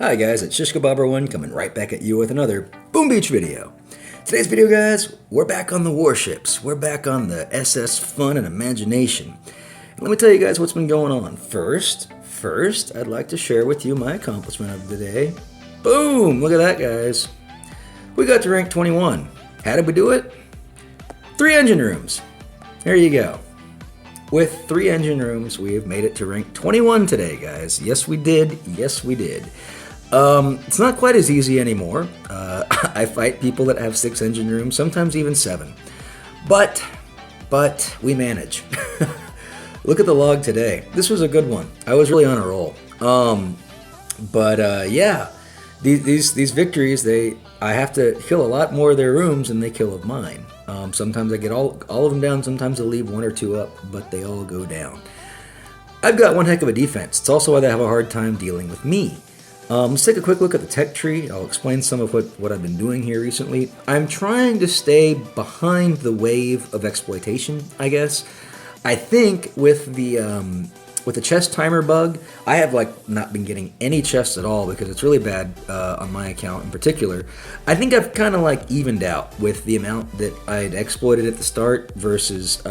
Hi guys, it's ShishKebabber1 coming right back at you with another Boom Beach video. Today's video, guys, we're back on the Warships. We're back on the SS Fun and Imagination. And let me tell you guys what's been going on. First, I'd like to share with you my accomplishment of the day. Boom! Look at that, guys. We got to rank 21. How did we do it? 3 engine rooms. There you go. With 3 engine rooms, we have made it to rank 21 today, guys. Yes, we did. Yes, we did. It's not quite as easy anymore. I fight people that have 6 engine rooms, sometimes even 7. But we manage. Look at the log today. This was a good one. I was really on a roll. Yeah, these victories, I have to kill a lot more of their rooms than they kill of mine. Sometimes I get all of them down, sometimes I'll leave 1 or 2 up, but they all go down. I've got one heck of a defense. It's also why they have a hard time dealing with me. Let's take a quick look at the tech tree. I'll explain some of what I've been doing here recently. I'm trying to stay behind the wave of exploitation, I guess. I think with the chest timer bug, I have not been getting any chests at all because it's really bad on my account in particular. I think I've kind of evened out with the amount that I had exploited at the start versus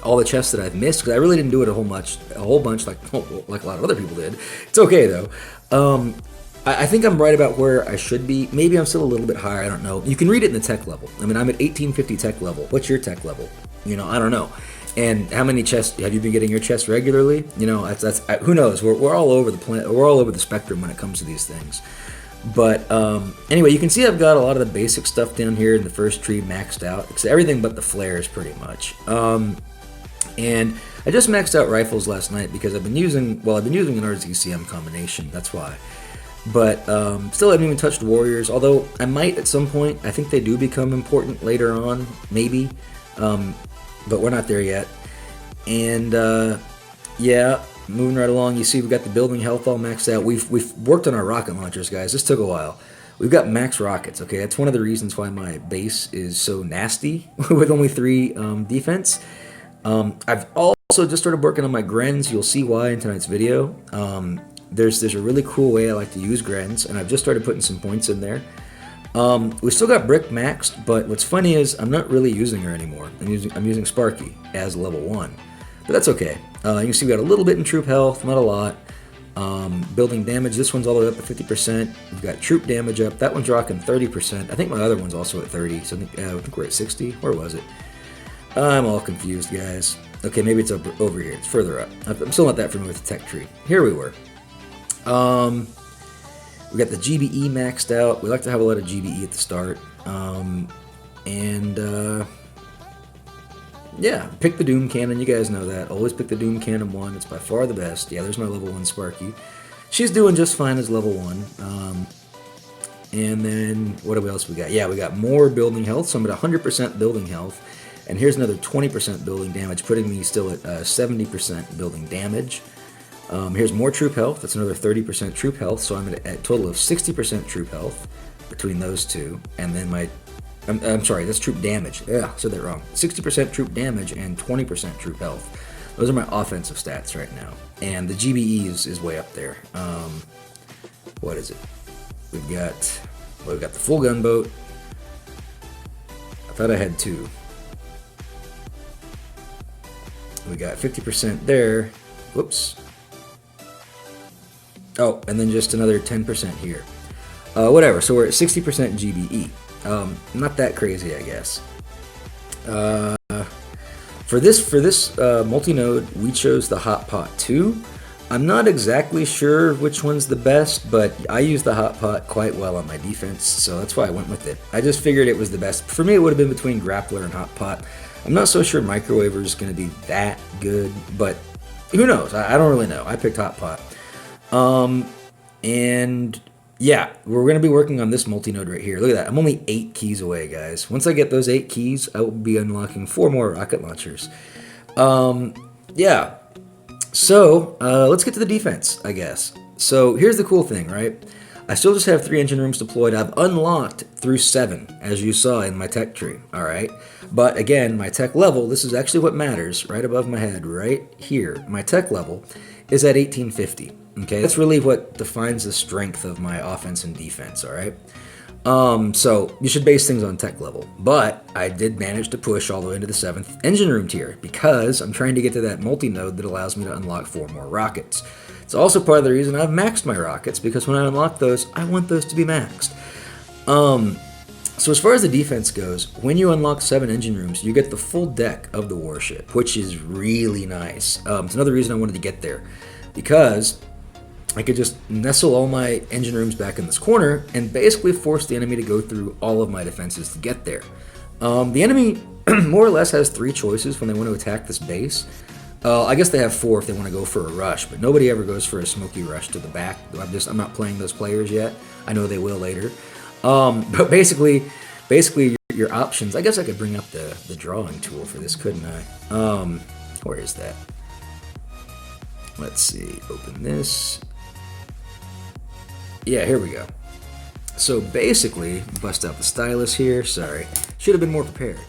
all the chests that I've missed, because I really didn't do it a whole bunch like a lot of other people did. It's okay though. I think I'm right about where I should be. Maybe I'm still a little bit higher. I don't know. You can read it in the tech level. I mean, I'm at 1850 tech level. What's your tech level? I don't know. And how many chests have you been getting your chests regularly? That's who knows. We're all over the planet. We're all over the spectrum when it comes to these things. But anyway, you can see I've got a lot of the basic stuff down here in the first tree maxed out. It's everything but the flares, pretty much. And I just maxed out rifles last night because I've been using an RZCM combination. That's why. But still haven't even touched warriors. Although I might at some point. I think they do become important later on, maybe. But we're not there yet. And yeah, moving right along. You see we've got the building health all maxed out. We've worked on our rocket launchers, guys. This took a while. We've got max rockets. Okay, that's one of the reasons why my base is so nasty with only 3 defense. I've also just started working on my Grens. You'll see why in tonight's video. There's a really cool way I like to use Grens, and I've just started putting some points in there. We still got Brick maxed, but what's funny is I'm not really using her anymore. I'm using Sparky as level 1, but that's okay. You can see we got a little bit in troop health, not a lot. Building damage, this one's all the way up to 50%. We've got troop damage up. That one's rocking 30%. I think my other one's also at 30, so I think we're at 60. Where was it? I'm all confused, guys. Okay, maybe it's over here. It's further up. I'm still not that familiar with the tech tree. Here we were. We got the GBE maxed out. We like to have a lot of GBE at the start. Yeah, pick the Doom Cannon. You guys know that. Always pick the Doom Cannon 1. It's by far the best. Yeah, there's my level 1 Sparky. She's doing just fine as level 1. And then, what else we got? Yeah, we got more building health. So I'm at 100% building health. And here's another 20% building damage, putting me still at 70% building damage. Here's more troop health. That's another 30% troop health. So I'm at a total of 60% troop health between those two. And then I'm sorry, that's troop damage. Yeah, I said that wrong. 60% troop damage and 20% troop health. Those are my offensive stats right now. And the GBE is way up there. What is it? We've got the full gunboat. I thought I had 2. We got 50% there. Whoops. Oh, and then just another 10% here. Whatever, so we're at 60% GBE. Not that crazy, I guess. For this multi-node, we chose the Hot Pot 2. I'm not exactly sure which one's the best, but I use the Hot Pot quite well on my defense, so that's why I went with it. I just figured it was the best. For me, it would have been between Grappler and Hot Pot. I'm not so sure Microwaver is going to be that good, but who knows? I don't really know. I picked Hot Pot. And yeah, we're going to be working on this multi-node right here. Look at that. I'm only 8 keys away, guys. Once I get those 8 keys, I will be unlocking 4 more rocket launchers. Yeah. So, let's get to the defense, I guess. So, here's the cool thing, right? I still just have 3 engine rooms deployed. I've unlocked through 7, as you saw in my tech tree, all right? But again, my tech level, this is actually what matters, right above my head, right here. My tech level is at 1850, Okay, that's really what defines the strength of my offense and defense, all right? So you should base things on tech level. But I did manage to push all the way into the 7th engine room tier because I'm trying to get to that multi-node that allows me to unlock 4 more rockets. It's also part of the reason I've maxed my rockets, because when I unlock those, I want those to be maxed. So as far as the defense goes, when you unlock 7 engine rooms, you get the full deck of the warship, which is really nice. It's another reason I wanted to get there, because I could just nestle all my engine rooms back in this corner and basically force the enemy to go through all of my defenses to get there. The enemy more or less has 3 choices when they want to attack this base. I guess they have 4 if they want to go for a rush, but nobody ever goes for a smoky rush to the back. I'm not playing those players yet. I know they will later. But basically your options. I guess I could bring up the drawing tool for this, couldn't I? Where is that? Let's see. Open this. Yeah, here we go. So basically, bust out the stylus here. Sorry, should have been more prepared.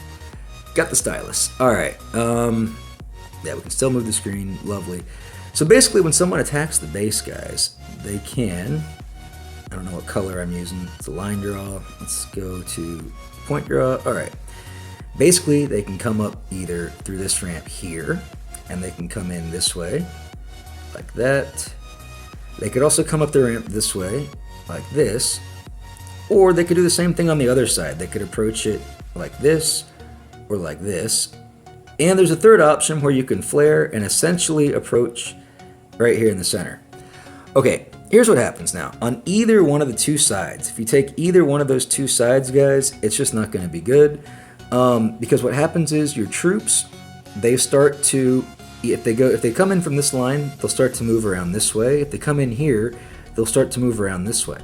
Got the stylus. All right. Yeah, we can still move the screen. Lovely. So basically, when someone attacks the base, guys, they can. I don't know what color I'm using. It's a line draw. Let's go to point draw. All right. Basically, they can come up either through this ramp here, and they can come in this way, like that. They could also come up the ramp this way, like this, or they could do the same thing on the other side. They could approach it like this, or like this. And there's a third option where you can flare and essentially approach right here in the center. Okay, here's what happens now. On either one of the 2 sides, if you take either one of those 2 sides, guys, it's just not going to be good. Because what happens is your troops, they start to, if they come in from this line, they'll start to move around this way. If they come in here, they'll start to move around this way.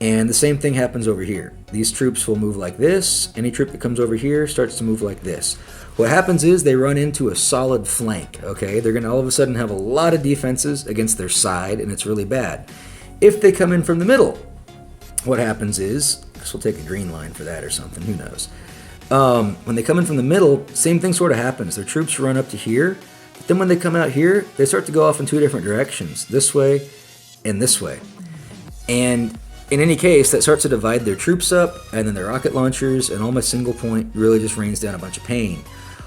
And the same thing happens over here. These troops will move like this. Any troop that comes over here starts to move like this. What happens is they run into a solid flank, okay? They're going to all of a sudden have a lot of defenses against their side, and it's really bad. If they come in from the middle, what happens is, I guess we'll take a green line for that or something, who knows. When they come in from the middle, same thing sort of happens. Their troops run up to here, but then when they come out here, they start to go off in 2 different directions, this way and this way. And in any case, that starts to divide their troops up, and then their rocket launchers and all my single point really just rains down a bunch of pain.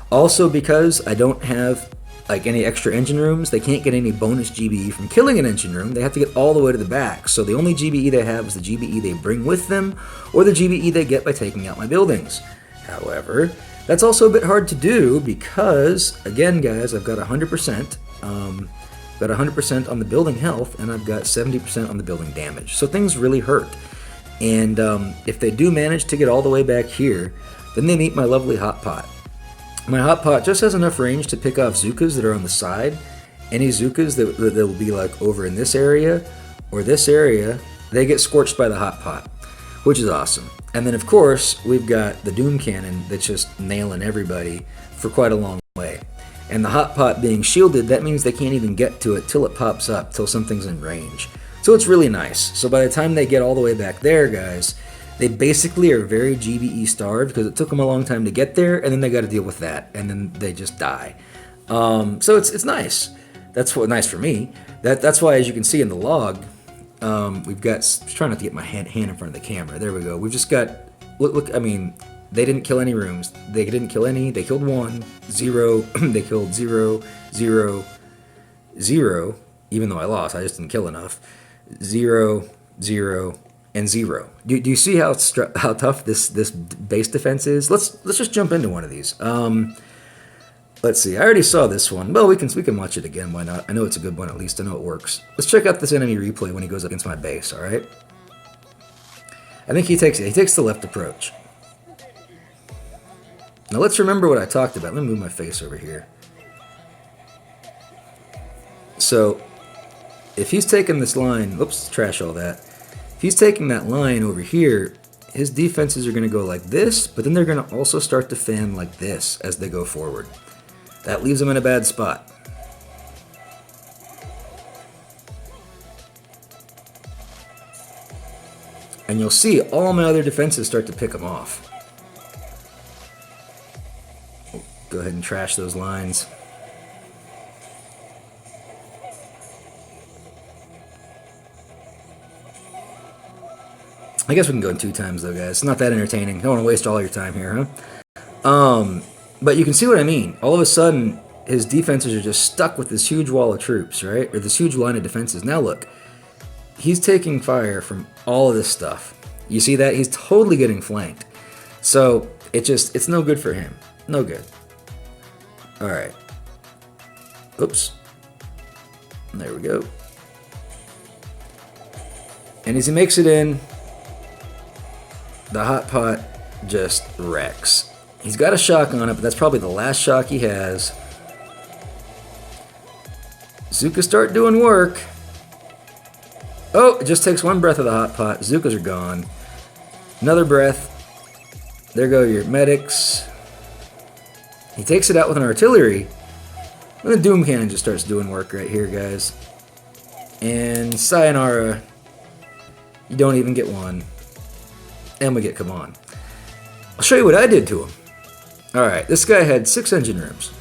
Also, because I don't have like any extra engine rooms, they can't get any bonus GBE from killing an engine room. They have to get all the way to the back. So the only GBE they have is the GBE they bring with them, or the GBE they get by taking out my buildings. However, that's also a bit hard to do because, again, guys, I've got 100%. Got 100% on the building health, and I've got 70% on the building damage. So things really hurt. And if they do manage to get all the way back here, then they meet my lovely hot pot. My hot pot just has enough range to pick off Zookas that are on the side. Any Zookas that will be like over in this area or this area, they get scorched by the hot pot, which is awesome. And then, of course, we've got the Doom Cannon that's just nailing everybody for quite a long way. And the hot pot being shielded, that means they can't even get to it till it pops up, till something's in range. So it's really nice. So by the time they get all the way back there, guys, they basically are very GBE starved because it took them a long time to get there, and then they got to deal with that, and then they just die. So it's nice. That's what nice for me. That's why, as you can see in the log, we've got. Trying not to get my hand in front of the camera. There we go. We've just got. Look. I mean, they didn't kill any rooms. They didn't kill any. They killed 1, 0. They killed 0, 0, 0. Even though I lost, I just didn't kill enough. 0, 0. And 0. Do you see how tough this base defense is? Let's just jump into one of these. Let's see. I already saw this one. Well, we can watch it again. Why not? I know it's a good one. At least I know it works. Let's check out this enemy replay when he goes against my base. All right. I think he takes the left approach. Now let's remember what I talked about. Let me move my face over here. So if he's taking this line, oops, trash all that. If he's taking that line over here, his defenses are going to go like this, but then they're going to also start to fan like this as they go forward. That leaves them in a bad spot. And you'll see all my other defenses start to pick them off. Go ahead and trash those lines. I guess we can go in 2 times though, guys. It's not that entertaining. I don't want to waste all your time here, huh? But you can see what I mean. All of a sudden, his defenses are just stuck with this huge wall of troops, right? Or this huge line of defenses. Now look, he's taking fire from all of this stuff. You see that? He's totally getting flanked. So it's no good for him. No good. All right. Oops. There we go. And as he makes it in, the hot pot just wrecks. He's got a shock on it, but that's probably the last shock he has. Zuka start doing work. Oh, it just takes one breath of the hot pot. Zukas are gone. Another breath. There go your medics. He takes it out with an artillery. And the Doom Cannon just starts doing work right here, guys. And sayonara. You don't even get one. And we get come on. I'll show you what I did to him. Alright, this guy had 6 engine rooms.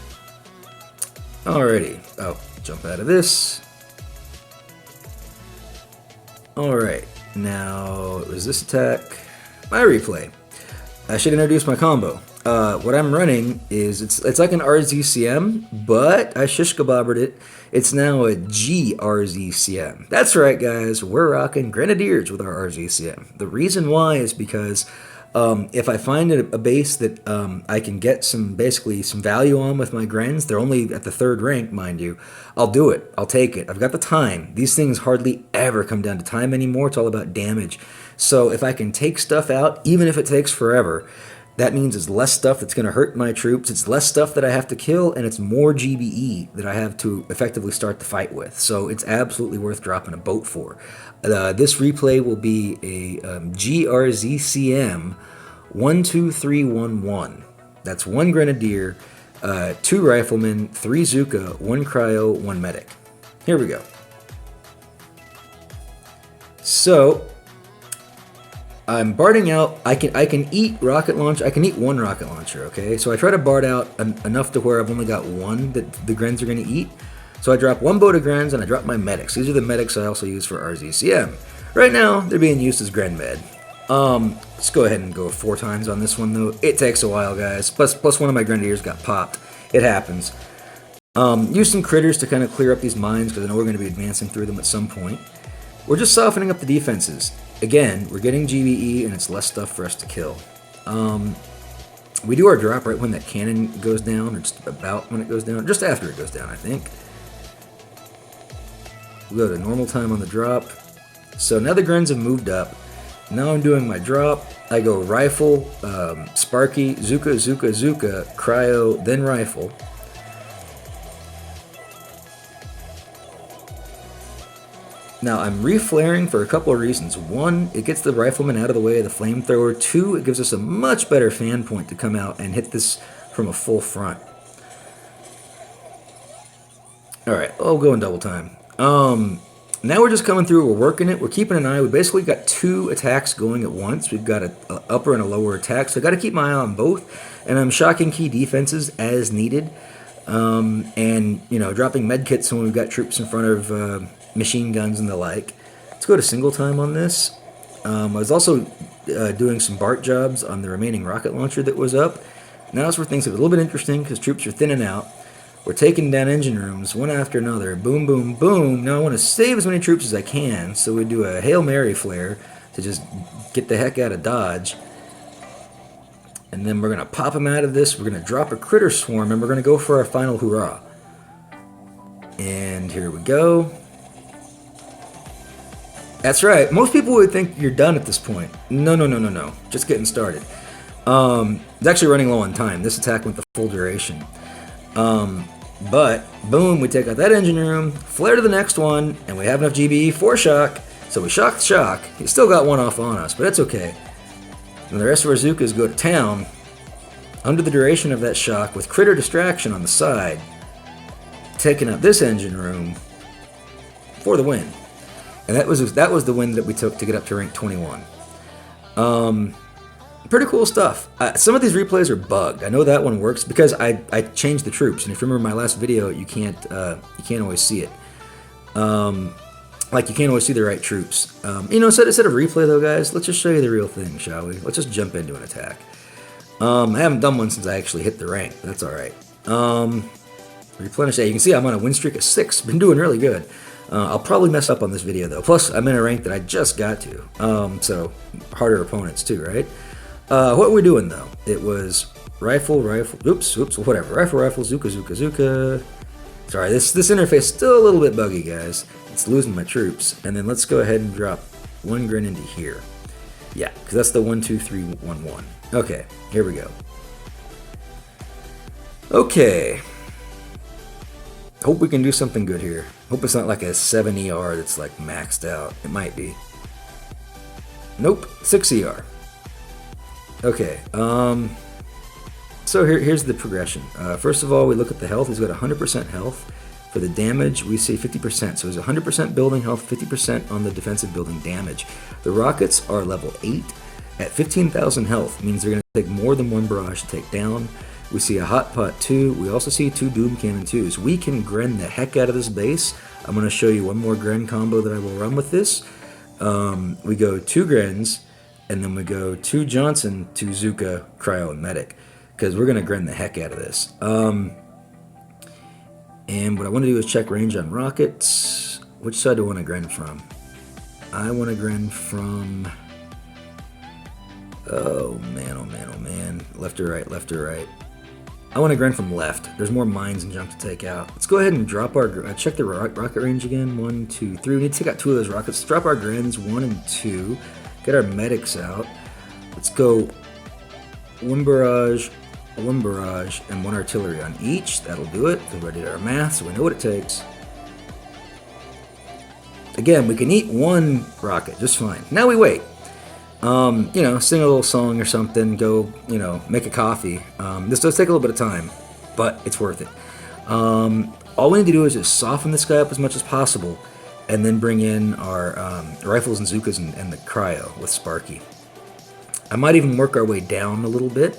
Alrighty. Oh, jump out of this. Alright, now it was this attack. My replay. I should introduce my combo. What I'm running is, it's like an RZCM, but I shish kebabbered it. It's now a GRZCM. That's right, guys. We're rocking Grenadiers with our RZCM. The reason why is because if I find a base that I can get basically some value on with my Grens, they're only at the 3rd rank, mind you, I'll do it. I'll take it. I've got the time. These things hardly ever come down to time anymore. It's all about damage. So if I can take stuff out, even if it takes forever, that means it's less stuff that's going to hurt my troops, it's less stuff that I have to kill, and it's more GBE that I have to effectively start the fight with. So it's absolutely worth dropping a boat for. This replay will be a GRZCM 12311. That's 1 Grenadier, 2 Riflemen, 3 Zuka, 1 Cryo, 1 Medic. Here we go. So I'm barding out. I can eat rocket launch. I can eat 1 rocket launcher. Okay, so I try to bard out enough to where I've only got 1 that the Grens are going to eat. So I drop 1 boat of Grens and I drop my medics. These are the medics I also use for RZCM. Right now they're being used as Gren Med. Let's go ahead and go 4 times on this one though. It takes a while, guys. Plus one of my Grenadiers got popped. It happens. Use some critters to kind of clear up these mines because I know we're going to be advancing through them at some point. We're just softening up the defenses. Again, we're getting GBE and it's less stuff for us to kill. We do our drop right when that cannon goes down, or just about when it goes down, just after it goes down, I think. We go to normal time on the drop. So now the Grens have moved up. Now I'm doing my drop. I go rifle, Sparky, Zuka, Zuka, Zuka, Cryo, then rifle. Now, I'm reflaring for a couple of reasons. 1, it gets the rifleman out of the way of the flamethrower. 2, it gives us a much better fan point to come out and hit this from a full front. Alright, I'll go in double time. Now we're just coming through, we're working it, we're keeping an eye. We basically got 2 attacks going at once. We've got an upper and a lower attack, so I got to keep my eye on both. And I'm shocking key defenses as needed. And, you know, dropping medkits when we've got troops in front of machine guns and the like. Let's go to single time on this. I was also doing some BART jobs on the remaining rocket launcher that was up. Now is where things get a little bit interesting because troops are thinning out. We're taking down engine rooms one after another. Boom, boom, boom. Now I want to save as many troops as I can, so we do a Hail Mary flare to just get the heck out of Dodge. And then we're going to pop them out of this. We're going to drop a critter swarm, and we're going to go for our final hurrah. And here we go. That's right. Most people would think you're done at this point. No, no, no, no, no. Just getting started. It's actually running low on time. This attack went the full duration. But, boom, we take out that engine room, flare to the next one, and we have enough GBE for shock. So we shock the shock. He still got 1 off on us, but that's okay. And the rest of our Zukas go to town under the duration of that shock with critter distraction on the side, taking out this engine room for the win. And that was the win that we took to get up to rank 21. Pretty cool stuff. Some of these replays are bugged. I know that one works because I changed the troops, and if you remember my last video, you can't always see it. like you can't always see the right troops. Instead of replay though, guys, let's just show you the real thing, shall we? Let's just jump into an attack. I haven't done one since I actually hit the rank, but that's all right. Replenish. You can see I'm on a win streak of 6. Been doing really good. I'll probably mess up on this video though. Plus, I'm in a rank that I just got to, so harder opponents too, right? What we're doing though, it was rifle, oops, whatever. Rifle, Zuka. Sorry, this interface is still a little bit buggy, guys. It's losing my troops. And then let's go ahead and drop 1 gren into here. Yeah, because that's the 1, 2, 3, 1, 1. Okay, here we go. Okay. Hope we can do something good here. Hope it's not like a 7 ER that's like maxed out. It might be. Nope, 6 ER. Okay, so here's the progression. First of all, we look at the health. He's got 100% health. For the damage, we see 50%. So he's 100% building health, 50% on the defensive building damage. The rockets are level 8 at 15,000 health. Means they're going to take more than 1 barrage to take down. We see a hot pot 2. We also see 2 doom cannon 2s. We can gren the heck out of this base. I'm going to show you one more gren combo that I will run with this. We go 2 grens, and then we go 2 Johnson, 2 Zuka, Cryo, and Medic. Because we're going to gren the heck out of this. And what I want to do is check range on rockets. Which side do I want to gren from? I want to gren from... Oh man. Left or right? I want to gren from left. There's more mines and junk to take out. Let's go ahead and drop our... check the rocket range again. 1, 2, 3. We need to take out 2 of those rockets. Let's drop our grens 1 and 2. Get our medics out. Let's go 1 barrage, 1 barrage, and 1 artillery on each. That'll do it. We've already did our math, so we know what it takes. Again, we can eat 1 rocket just fine. Now we wait. Sing a little song or something. Go, make a coffee. This does take a little bit of time, but it's worth it. All we need to do is just soften this guy up as much as possible, and then bring in our rifles and Zukas and the cryo with Sparky. I might even work our way down a little bit.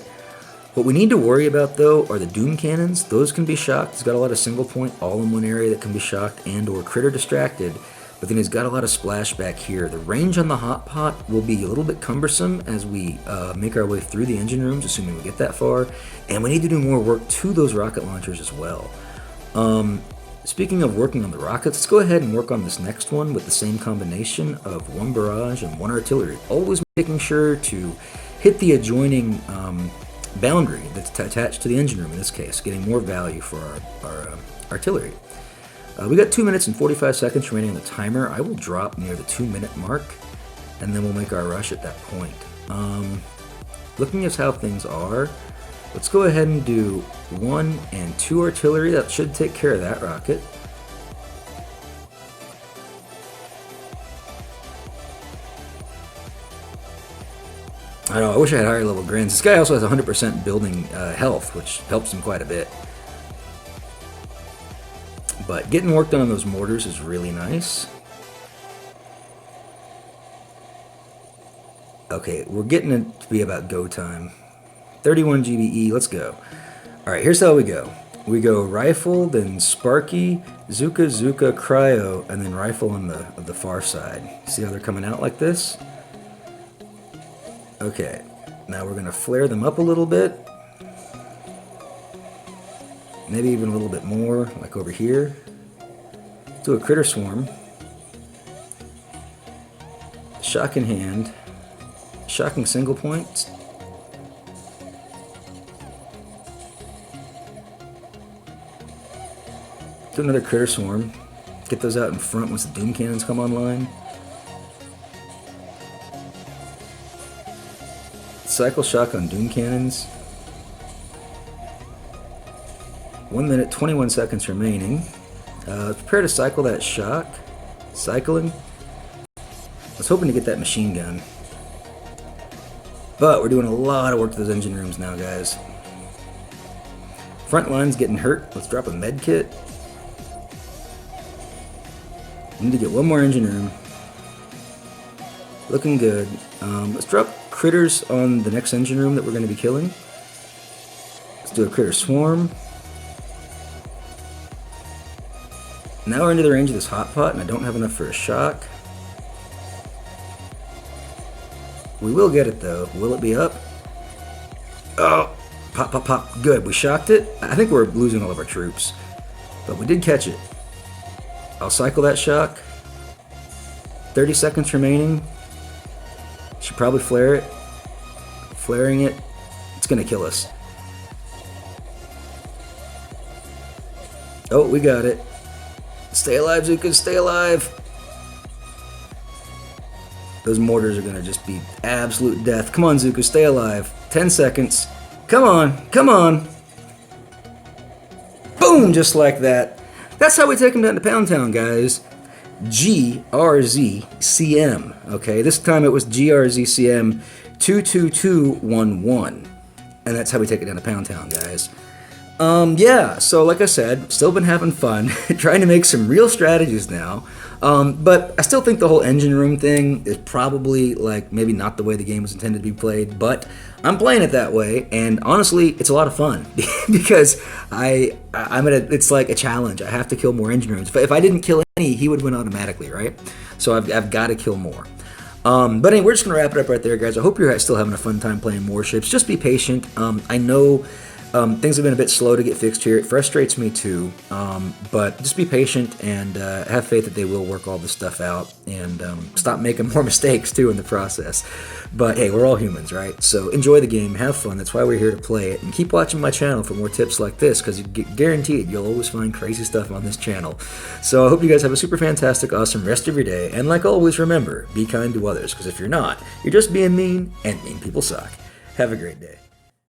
What we need to worry about, though, are the Doom Cannons. Those can be shocked. He's got a lot of single point all in one area that can be shocked and or critter distracted. But then he's got a lot of splash back here. The range on the hot pot will be a little bit cumbersome as we make our way through the engine rooms, assuming we get that far. And we need to do more work to those rocket launchers as well. Speaking of working on the rockets, let's go ahead and work on this next one with the same combination of 1 barrage and 1 artillery. Always making sure to hit the adjoining boundary that's attached to the engine room in this case, getting more value for our artillery. We got 2 minutes and 45 seconds remaining on the timer. I will drop near the 2-minute mark, and then we'll make our rush at that point. Looking at how things are, let's go ahead and do 1 and 2 artillery. That should take care of that rocket. I know, I wish I had higher level grins. This guy also has 100% building health, which helps him quite a bit. But getting work done on those mortars is really nice. Okay, we're getting it to be about go time. 31 GBE, let's go. Alright, here's how we go. We go rifle, then Sparky, Zuka, Cryo, and then rifle on the far side. See how they're coming out like this? Okay, now we're going to flare them up a little bit. Maybe even a little bit more, like over here. Let's do a critter swarm. Shock in hand. Shocking single point. Do another critter swarm. Get those out in front once the doom cannons come online. Cycle shock on doom cannons. 1 minute, 21 seconds remaining. Prepare to cycle that shock. Cycling. I was hoping to get that machine gun. But we're doing a lot of work to those engine rooms now, guys. Front line's getting hurt. Let's drop a med kit. Need to get 1 more engine room. Looking good. Let's drop critters on the next engine room that we're going to be killing. Let's do a critter swarm. Now we're into the range of this hot pot, and I don't have enough for a shock. We will get it, though. Will it be up? Oh, pop, pop, pop. Good, we shocked it. I think we're losing all of our troops, but we did catch it. I'll cycle that shock. 30 seconds remaining. Should probably flare it. Flaring it. It's gonna kill us. Oh, we got it. Stay alive, Zuka, stay alive. Those mortars are gonna just be absolute death. Come on, Zuka, stay alive. 10 seconds. Come on, come on. Boom, just like that. That's how we take them down to Pound Town, guys. GRZCM. Okay, this time it was GRZCM 22211. And that's how we take it down to Pound Town, guys. Yeah, so like I said, still been having fun, trying to make some real strategies now. But I still think the whole engine room thing is probably like maybe not the way the game was intended to be played, but I'm playing it that way, and honestly, it's a lot of fun because it's like a challenge. I have to kill more engine rooms. If I didn't kill any, he would win automatically, right? So I've got to kill more. But anyway, we're just gonna wrap it up right there, guys. I hope you're still having a fun time playing Warships. Just be patient. I know. Things have been a bit slow to get fixed here. It frustrates me too, but just be patient and have faith that they will work all this stuff out and stop making more mistakes too in the process. But hey, we're all humans, right? So enjoy the game, have fun. That's why we're here to play it. And keep watching my channel for more tips like this, because guaranteed you'll always find crazy stuff on this channel. So I hope you guys have a super fantastic, awesome rest of your day. And like always, remember, be kind to others, because if you're not, you're just being mean, and mean people suck. Have a great day.